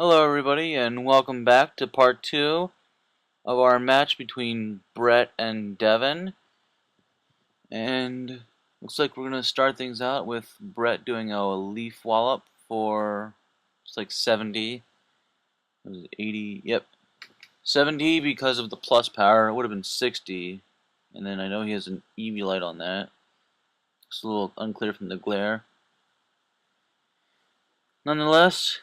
Hello everybody and welcome back to part 2 of our match between Bret and Devon. And looks like we're going to start things out with Bret doing a leaf wallop for it's like 70. It was 80, yep. 70 because of the plus power. It would have been 60. And then I know he has an EV light on that. It's a little unclear from the glare. Nonetheless,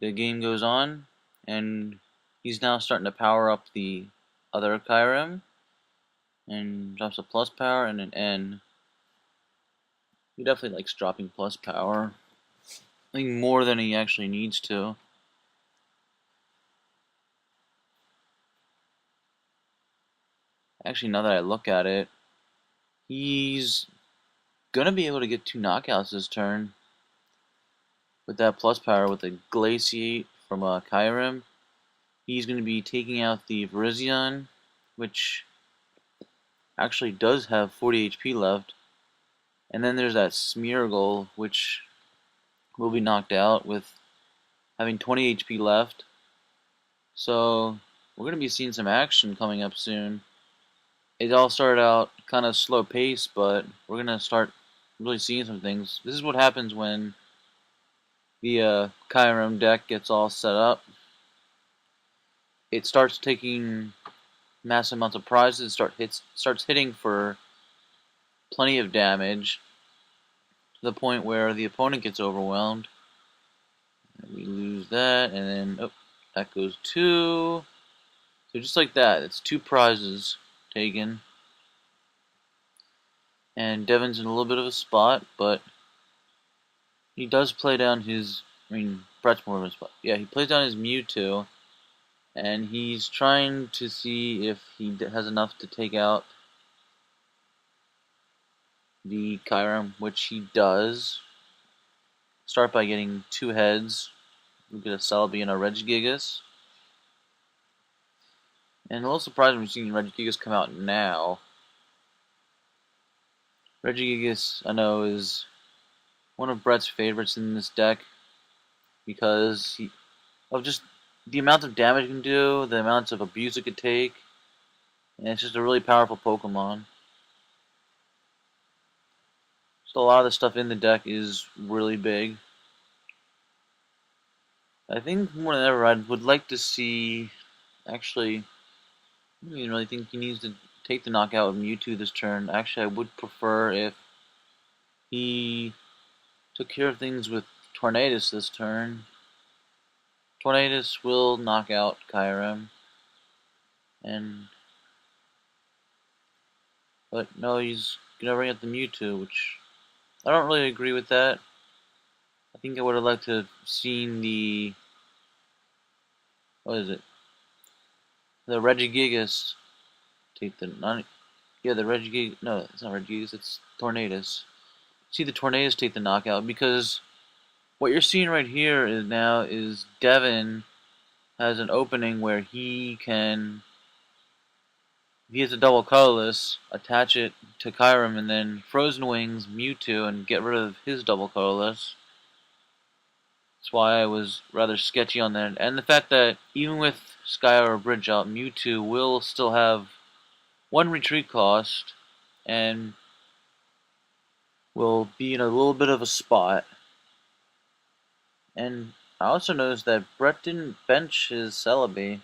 the game goes on and he's now starting to power up the other Kyurem. And drops a plus power and an N. He definitely likes dropping plus power. I think more than he actually needs to. Actually, now that I look at it, he's gonna be able to get 2 knockouts this turn. With that plus power, with a Glaciate from Kyurem. He's gonna be taking out the Virizion, which actually does have 40 HP left. And then there's that Smeargle, which will be knocked out with having 20 HP left. So we're going to be seeing some action coming up soon. It all started out kind of slow pace, but we're going to start really seeing some things. This is what happens when the Kyurem deck gets all set up. It starts taking massive amounts of prizes, starts hitting for plenty of damage to the point where the opponent gets overwhelmed. And we lose that, and then that goes 2. So just like that, it's 2 prizes taken. And Devon's in a little bit of a spot, but he does play down his, Bret's more of a spot. Yeah, he plays down his Mewtwo, and he's trying to see if he has enough to take out the Kyurem, which he does. Start by getting 2 heads. We'll get a Celebi and a Regigigas. And a little surprised when we're seeing Regigigas come out now. Regigigas, I know, is one of Bret's favorites in this deck because of just the amount of damage it can do, the amounts of abuse it could take, and it's just a really powerful Pokemon. So a lot of the stuff in the deck is really big. I think more than ever I would like to see, actually, I don't even really think he needs to take the knockout with Mewtwo this turn. Actually, I would prefer if he took care of things with Tornadus this turn. Tornadus will knock out Kyurem. But no, he's gonna bring out the Mewtwo, which I don't really agree with that. I think I would have liked to have seen what is it? The Regigigas take the the Regigigas. No, it's not Regigigas. It's Tornadus. See the Tornadus take the knockout because what you're seeing right here is Devon has an opening where he can. If he has a double colorless, attach it to Kyurem and then Frozen Wings Mewtwo and get rid of his double colorless. That's why I was rather sketchy on that. And the fact that even with Sky or Bridge out, Mewtwo will still have 1 retreat cost and will be in a little bit of a spot. And I also noticed that Bret didn't bench his Celebi,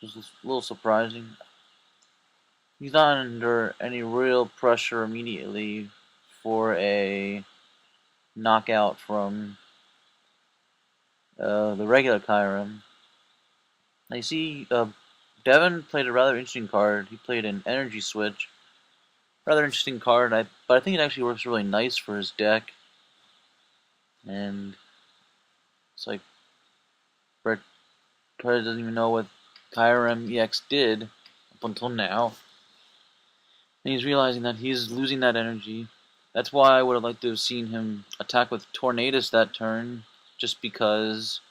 which was a little surprising. He's not under any real pressure immediately for a knockout from the regular Kyurem. I see Devon played a rather interesting card. He played an Energy Switch. Rather interesting card, but I think it actually works really nice for his deck. And it's like Bret probably doesn't even know what Kyurem EX did up until now. And he's realizing that he's losing that energy. That's why I would have liked to have seen him attack with Tornadus that turn, just because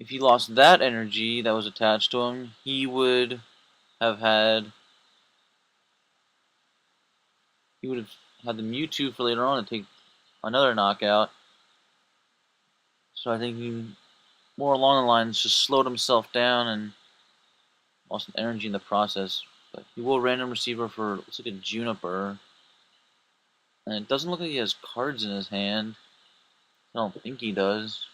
if he lost that energy that was attached to him, he would have had the Mewtwo for later on to take another knockout. So I think more along the lines, just slowed himself down and lost some energy in the process. But he will random receiver for, looks like a Juniper. And it doesn't look like he has cards in his hand. I don't think he does.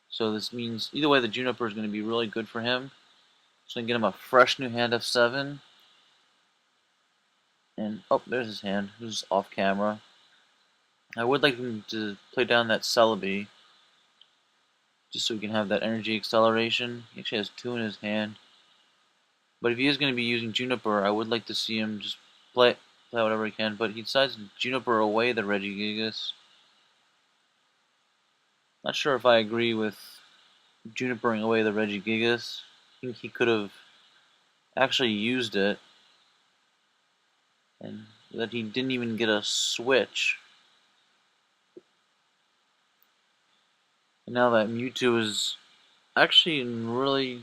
So this means, either way, the Juniper is going to be really good for him. So I can get him a fresh new hand of 7. And, oh, there's his hand, who's off camera. I would like him to play down that Celebi, just so we can have that energy acceleration. He actually has 2 in his hand. But if he is going to be using Juniper, I would like to see him just play whatever he can. But he decides to Juniper away the Regigigas. Not sure if I agree with Junipering away the Regigigas. I think he could have actually used it, and that he didn't even get a switch. And now that Mewtwo is actually in really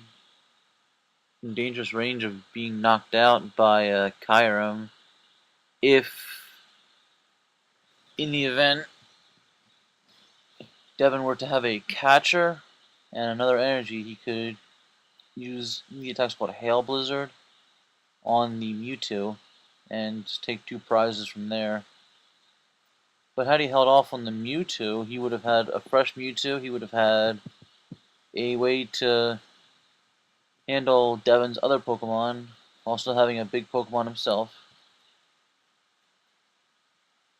dangerous range of being knocked out by Kyurem, if in the event Devon were to have a catcher and another energy, he could use the attack's called Hail Blizzard on the Mewtwo and just take 2 prizes from there. But had he held off on the Mewtwo, he would have had a fresh Mewtwo, he would have had a way to handle Devon's other Pokemon, also having a big Pokemon himself.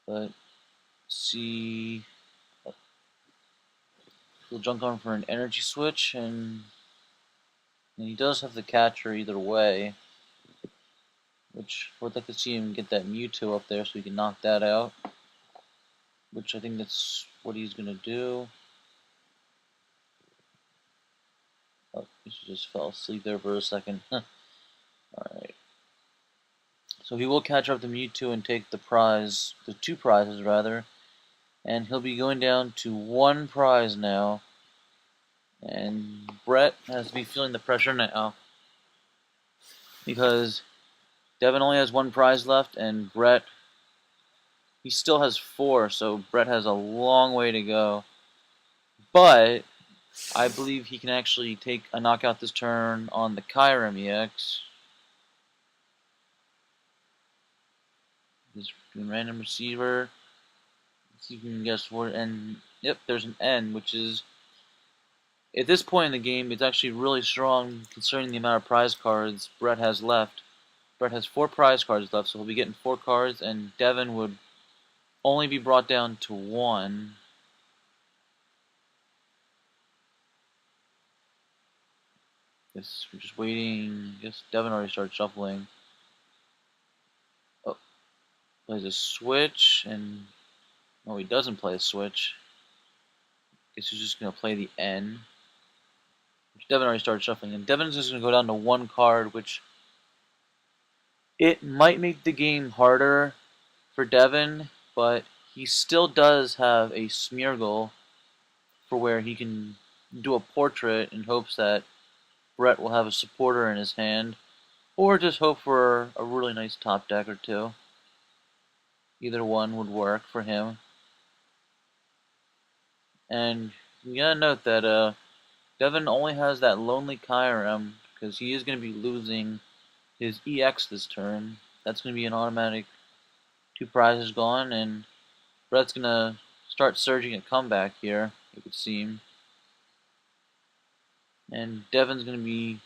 But see, he'll jump on for an energy switch, and he does have the catcher either way, which I would like to see him get that Mewtwo up there so he can knock that out, which I think that's what he's going to do. Oh, he just fell asleep there for a second. Alright. So he will catch up the Mewtwo and take the prize, the 2 prizes rather, and he'll be going down to 1 prize now. And Bret has to be feeling the pressure now, because Devon only has 1 prize left, and Bret, he still has 4, so Bret has a long way to go. But I believe he can actually take a knockout this turn on the Kyurem EX. Just doing random receiver. Let's see if you can guess what, and yep, there's an N, which is, at this point in the game, it's actually really strong considering the amount of prize cards Bret has left. Bret has 4 prize cards left, so he'll be getting 4 cards, and Devon would only be brought down to 1. Guess we're just waiting. Guess Devon already started shuffling. Oh, plays a switch, and no, he doesn't play a switch. Guess he's just gonna play the N. Which Devon already started shuffling, and Devon's just gonna go down to 1 card, which it might make the game harder for Devon, but he still does have a Smeargle for where he can do a portrait in hopes that Bret will have a supporter in his hand, or just hope for a really nice top deck or 2. Either one would work for him. And you gotta note that Devon only has that Lonely Kyurem because he is going to be losing his EX this turn. That's going to be an automatic 2 prizes gone, and Bret's going to start surging a comeback here, it would seem. And Devon's going to be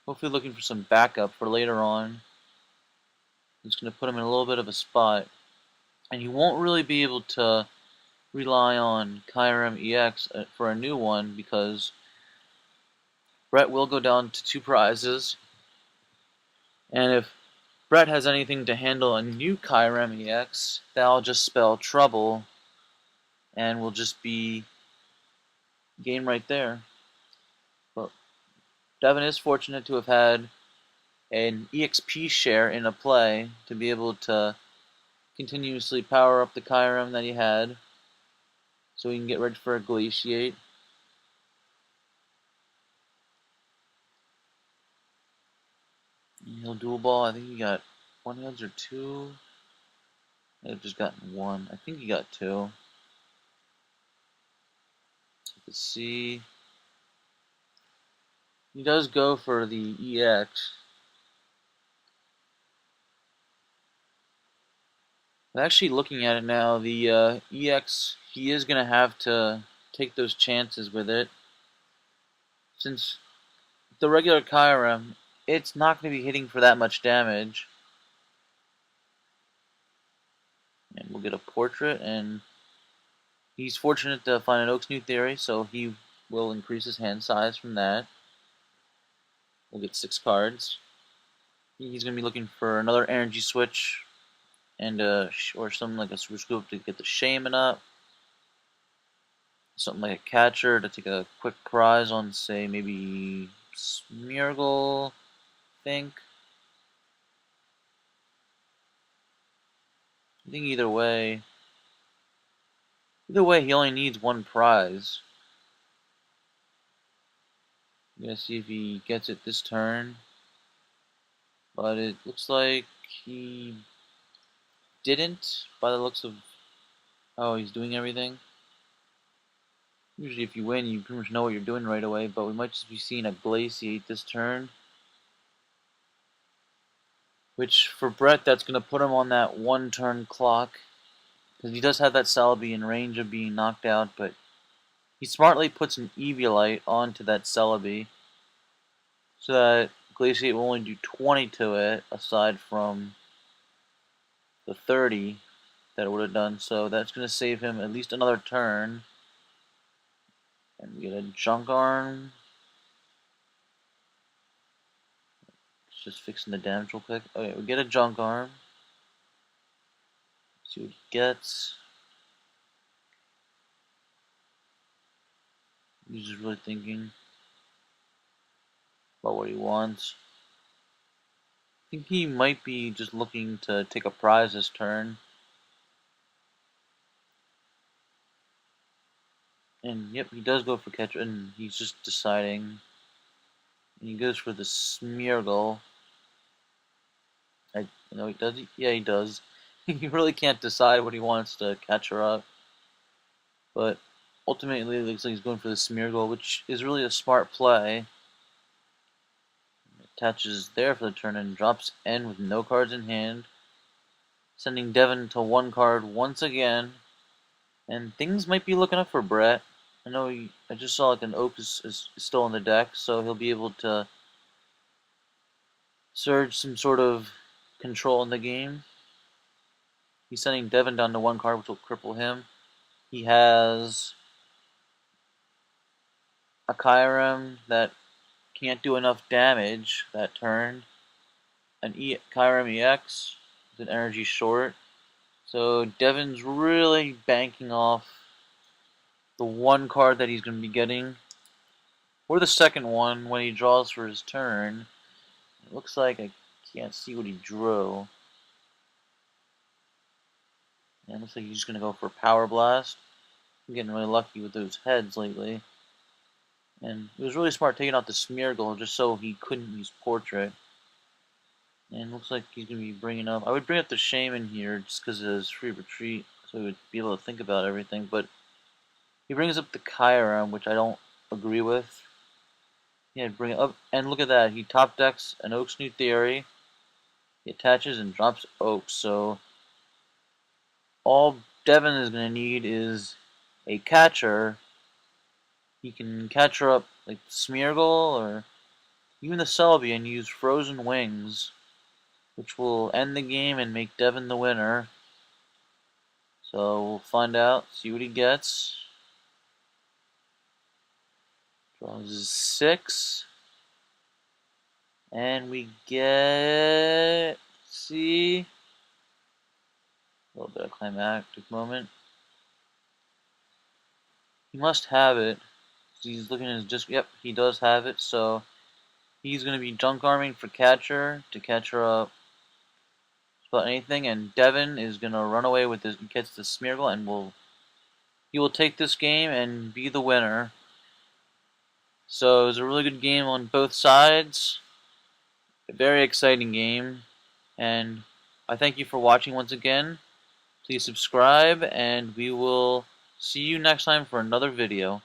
hopefully looking for some backup for later on. It's going to put him in a little bit of a spot. And he won't really be able to rely on Kyurem EX for a new one because Bret will go down to 2 prizes. And if Bret has anything to handle a new Kyurem EX, that'll just spell trouble and will just be game right there. But Devon is fortunate to have had an EXP share in a play to be able to continuously power up the Kyurem that he had so he can get ready for a Glaciate. He'll dual ball. I think he got 1 heads or 2. I have just gotten 1. I think he got 2. Let's see. He does go for the EX. But actually, looking at it now, the EX, he is going to have to take those chances with it. Since the regular Kyurem, it's not going to be hitting for that much damage. And we'll get a portrait, and he's fortunate to find an Oak's New Theory, so he will increase his hand size from that. We'll get 6 cards. He's going to be looking for another energy switch, and or something like a super scoop to get the shaman up. Something like a catcher to take a quick prize on, say, maybe Smeargle, I think either way, he only needs 1 prize. I'm gonna see if he gets it this turn, but it looks like he didn't, by the looks of how he's doing everything. Usually if you win, you pretty much know what you're doing right away, but we might just be seeing a Glaciate this turn. Which, for Bret, that's going to put him on that 1-turn clock. Because he does have that Celebi in range of being knocked out, but he smartly puts an Eviolite onto that Celebi. So that Glaciate will only do 20 to it, aside from the 30 that it would have done. So that's going to save him at least another turn. And we get a Junk Arm. Just fixing the damage real quick. Okay, we get a Junk Arm. See what he gets. He's just really thinking about what he wants. I think he might be just looking to take a prize this turn. And yep, he does go for catcher, and he's just deciding. And he goes for the Smeargle. I know he does. Yeah, he does. He really can't decide what he wants to catch her up. But ultimately, it looks like he's going for the Smeargle, which is really a smart play. Attaches there for the turn and drops N with no cards in hand, sending Devon to 1 card once again. And things might be looking up for Bret. I know I just saw like an Oak is still in the deck, so he'll be able to surge some sort of control in the game. He's sending Devon down to 1 card, which will cripple him. He has a Kyurem that can't do enough damage that turn. An Kyurem EX with an energy short. So Devon's really banking off the 1 card that he's going to be getting, or the second one when he draws for his turn. It looks like I can't see what he drew. And it looks like he's just going to go for Power Blast. I'm getting really lucky with those heads lately. And it was really smart taking out the Smeargle just so he couldn't use Portrait. And it looks like he's going to be bringing up... I would bring up the Shaman here just because of his free retreat, so he would be able to think about everything. But he brings up the Kyurem, which I don't agree with. Yeah, bring it up. And look at that. He top decks an Oak's New Theory. He attaches and drops Oak. So all Devon is going to need is a catcher. He can catch her up like Smeargle or even the Celebi and use Frozen Wings, which will end the game and make Devon the winner. So we'll find out, see what he gets. Draws 6. And we get, see, a little bit of climactic moment. He must have it. He's looking at his disc. Yep, he does have it. So he's going to be Junk Arming for catcher to catch her up about anything. And Devon is going to run away with this, gets the Smeargle, and he will take this game and be the winner. So it was a really good game on both sides. A very exciting game. And I thank you for watching once again. Please subscribe, and we will see you next time for another video.